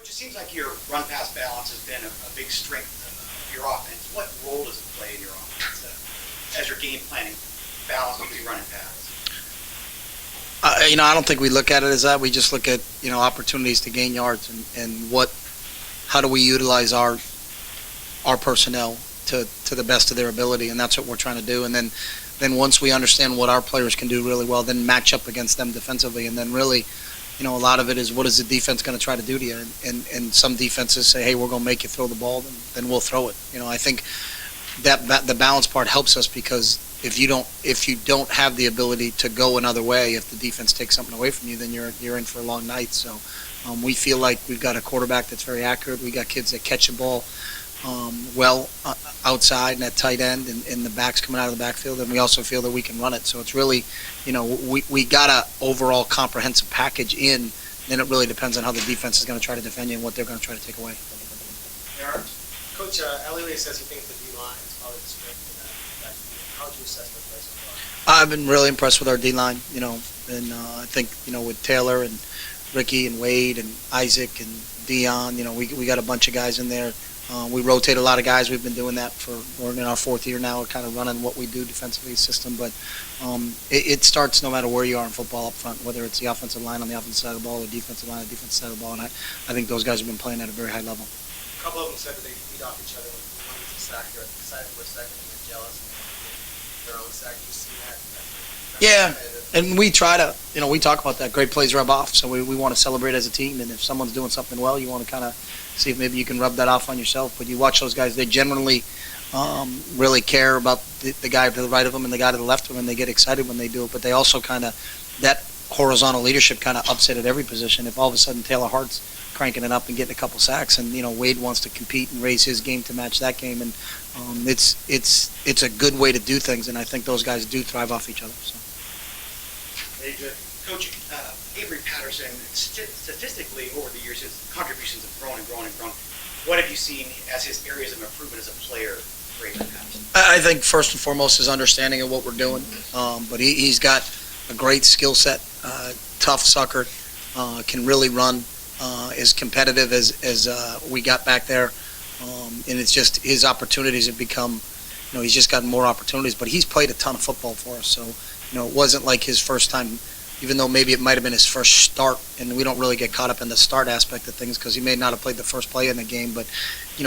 Coach, it seems like your run-pass balance has been a big strength of your offense. What role does it play in your offense as your game planning balance between run and pass? I don't think we look at it as that. We just look at opportunities to gain yards and how do we utilize our personnel to the best of their ability, and that's what we're trying to do. And then once we understand what our players can do really well, then match up against them defensively, and then really, a lot of it is what is the defense going to try to do to you? And some defenses say, hey, we're going to make you throw the ball, then we'll throw it. I think that the balance part helps us because if you don't have the ability to go another way, if the defense takes something away from you, then you're in for a long night. So we feel like we've got a quarterback that's very accurate. We got kids that catch the ball outside and at tight end, and the backs coming out of the backfield, and we also feel that we can run it. So it's really, we got a overall comprehensive package in. Then it really depends on how the defense is going to try to defend you and what they're going to try to take away. Coach, Elliott says he thinks the D-line is probably the strength of that team. How would you assess their play so far? I've been really impressed with our D-line, and I think, with Taylor and Ricky and Wade and Isaac and Dion, we got a bunch of guys in there. We rotate a lot of guys. We've been doing that we're in our fourth year now, kind of running what we do defensively system. But it starts no matter where you are in football up front, whether it's the offensive line on the offensive side of the ball or defensive line on the defensive side of the ball. And I think those guys have been playing at a very high level. A couple of them said that they feed off each other. When one gets a sack, they're excited for a second and they're jealous and they get their own sack. Do you see that? Yeah, and we try to, we talk about that. Great plays rub off, so we want to celebrate as a team. And if someone's doing something well, you want to kind of see if maybe you can rub that off on yourself. But you watch those guys; they generally really care about the guy to the right of them and the guy to the left of them, and they get excited when they do it. But they also kind of that horizontal leadership kind of ups it at every position. If all of a sudden Taylor Hart's cranking it up and getting a couple sacks, and Wade wants to compete and raise his game to match that game, and it's a good way to do things, and I think those guys do thrive off each other. So. Coach, Avery Patterson, statistically over the years, his contributions have grown and grown and grown. What have you seen as his areas of improvement as a player for Avery Patterson? I think first and foremost his understanding of what we're doing, but he's got a great skill set, tough sucker, can really run, as competitive as we got back there, and it's just his opportunities have become, he's just gotten more opportunities, but he's played a ton of football for us, so it wasn't like his first time, even though maybe it might have been his first start, and we don't really get caught up in the start aspect of things because he may not have played the first play in the game, but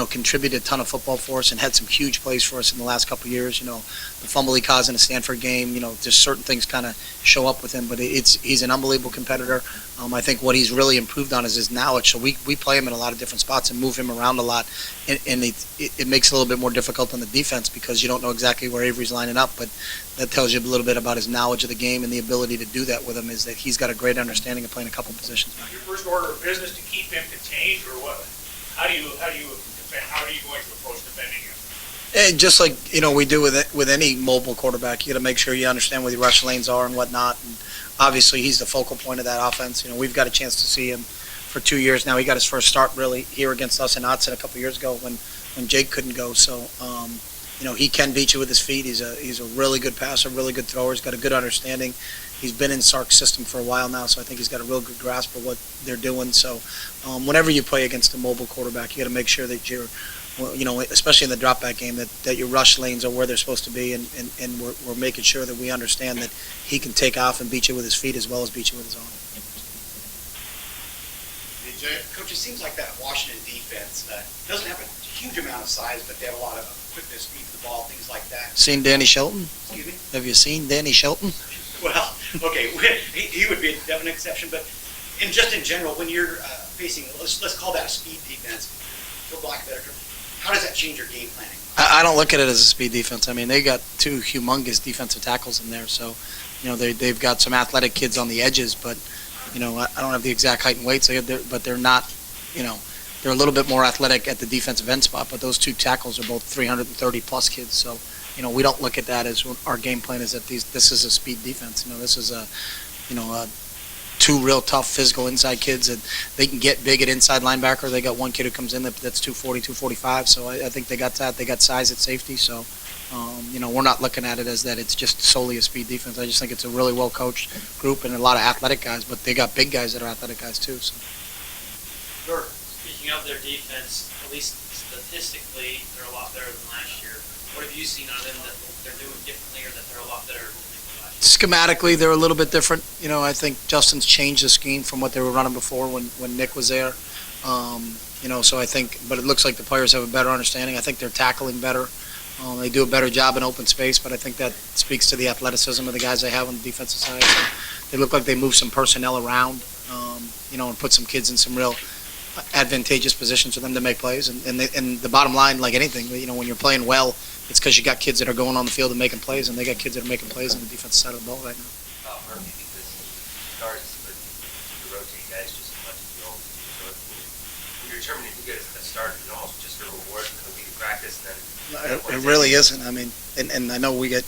contributed a ton of football for us and had some huge plays for us in the last couple of years. The fumble he caused in the Stanford game, just certain things kind of show up with him, but he's an unbelievable competitor. I think what he's really improved on is his knowledge. So we play him in a lot of different spots and move him around a lot, and it makes it a little bit more difficult on the defense because you don't know exactly where Avery's lining up, but that tells you a little bit about his knowledge of the game and the ability to do that with him, is that he's got a great understanding of playing a couple positions. Your first order of business to keep him contained, or what? How are you going to approach defending him? And just like we do with any mobile quarterback, you got to make sure you understand where the rush lanes are and whatnot. And obviously, he's the focal point of that offense. We've got a chance to see him for 2 years now. He got his first start really here against us in Otson a couple of years ago when Jake couldn't go. So he can beat you with his feet. He's a really good passer, really good thrower. He's got a good understanding. He's been in Sark's system for a while now, so I think he's got a real good grasp of what they're doing. So whenever you play against a mobile quarterback, you got to make sure that you're, especially in the drop back game, that your rush lanes are where they're supposed to be, and we're making sure that we understand that he can take off and beat you with his feet as well as beat you with his arm. Coach, it seems like that Washington defense doesn't have a huge amount of size, but they have a lot of quickness, speed to the ball, things like that. Seen Danny Shelton? Excuse me? Have you seen Danny Shelton? Well, okay, he would be a definite exception, but in general, when you're facing, let's call that a speed defense, for lack of a better term, how does that change your game planning? I don't look at it as a speed defense. I mean, they got two humongous defensive tackles in there, so they've got some athletic kids on the edges, but I don't have the exact height and weights, but they're not, they're a little bit more athletic at the defensive end spot, but those two tackles are both 330 plus kids, so we don't look at that as our game plan is that this is a speed defense. This is two real tough physical inside kids that they can get big at inside linebacker. They got one kid who comes in that's 240, 245, so I think they got that. They got size at safety, so we're not looking at it as that it's just solely a speed defense. I just think it's a really well coached group and a lot of athletic guys, but they got big guys that are athletic guys too. So. Sure. Speaking of their defense, at least statistically, they're a lot better than last year. What have you seen on them that they're doing differently or that they're a lot better than they were last year? Schematically, they're a little bit different. I think Justin's changed the scheme from what they were running before when Nick was there. So I think, but it looks like the players have a better understanding. I think they're tackling better. They do a better job in open space, but I think that speaks to the athleticism of the guys they have on the defensive side. So they look like they move some personnel around, and put some kids in some real advantageous positions for them to make plays. And the bottom line, like anything, when you're playing well, it's because you got kids that are going on the field and making plays, and they got kids that are making plays on the defensive side of the ball right now. Murphy, because he starts, but you rotate guys just as much as you always do. So when you're determining who gets a start, you almost just a reward for the week of practice, and then It really isn't. I mean, and I know we get.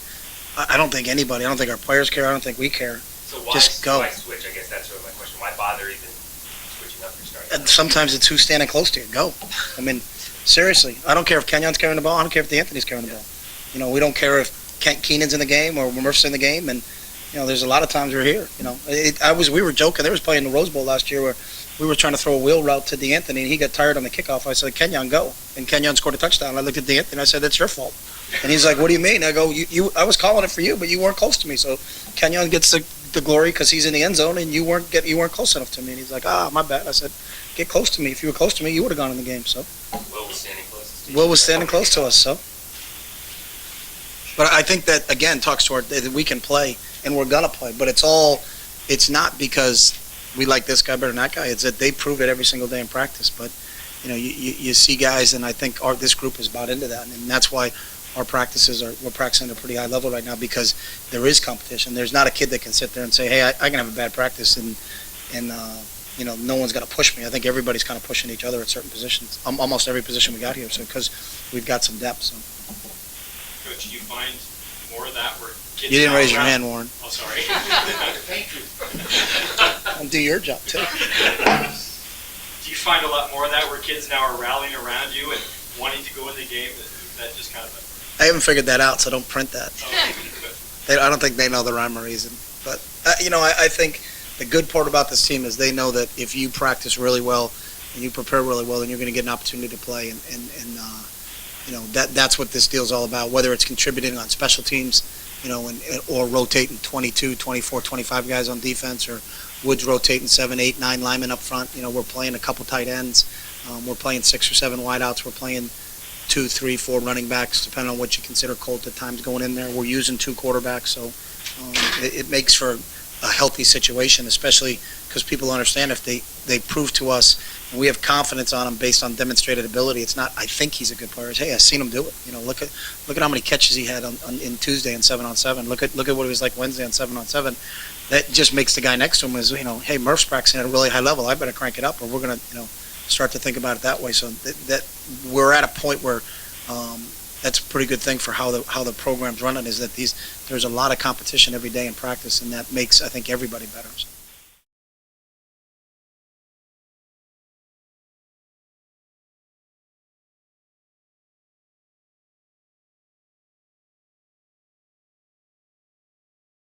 I don't think anybody. I don't think our players care. I don't think we care. so why, Just go. why switch? I guess that's sort of my question. Why bother even switching up your start? And sometimes it's who's standing close to you. Go. I mean, seriously. I don't care if Kenyon's carrying the ball. I don't care if D'Anthony's carrying the ball. We don't care if Keenan's in the game or Murph's in the game. And there's a lot of times we're here. We were joking. They was playing the Rose Bowl last year where we were trying to throw a wheel route to D'Anthony, and he got tired on the kickoff. I said, Kenyon, go. And Kenyon scored a touchdown. I looked at D'Anthony, and I said, that's your fault. And he's like, what do you mean? I go, I was calling it for you, but you weren't close to me. So Kenyon gets the glory because he's in the end zone, and you weren't close enough to me. And he's like, my bad. I said, get close to me. If you were close to me, you would have gone in the game. So Will was standing closest to you. Will was standing close to us. So, but I think that again talks to that we can play, and we're gonna play. But it's not because we like this guy better than that guy. It's that they prove it every single day in practice. But you see guys, and I think this group is bought into that, and that's why our we're practicing at a pretty high level right now because there is competition. There's not a kid that can sit there and say, hey, I can have a bad practice and no one's going to push me. I think everybody's kind of pushing each other at certain positions, almost every position we got here. So because we've got some depth. So. Coach, do you find more of that where kids You didn't now raise your around- hand, Warren. Oh, sorry. Thank you. I'll do your job too. Do you find a lot more of that where kids now are rallying around you and wanting to go in the game? That just kind of I haven't figured that out, so don't print that. a, I don't think they know the rhyme or reason. But, I think the good part about this team is they know that if you practice really well and you prepare really well, then you're going to get an opportunity to play. And that's what this deal's all about, whether it's contributing on special teams, or rotating 22, 24, 25 guys on defense, or Woods rotating 7, 8, 9 linemen up front. We're playing a couple tight ends. We're playing 6 or 7 wideouts. We're playing 2, 3, 4 running backs, depending on what you consider Colt at times going in there. We're using 2 quarterbacks, so it makes for a healthy situation, especially because people understand if they prove to us and we have confidence on him based on demonstrated ability. It's not, I think he's a good player. It's, hey, I've seen him do it. Look at how many catches he had in Tuesday on 7-on-7. Look at what he was like Wednesday on 7-on-7. That just makes the guy next to him is, hey, Murph's practicing at a really high level. I better crank it up, or we're gonna, start to think about it that way. So that we're at a point where that's a pretty good thing for how the program's running is that there's a lot of competition every day in practice, and that makes, I think, everybody better. So.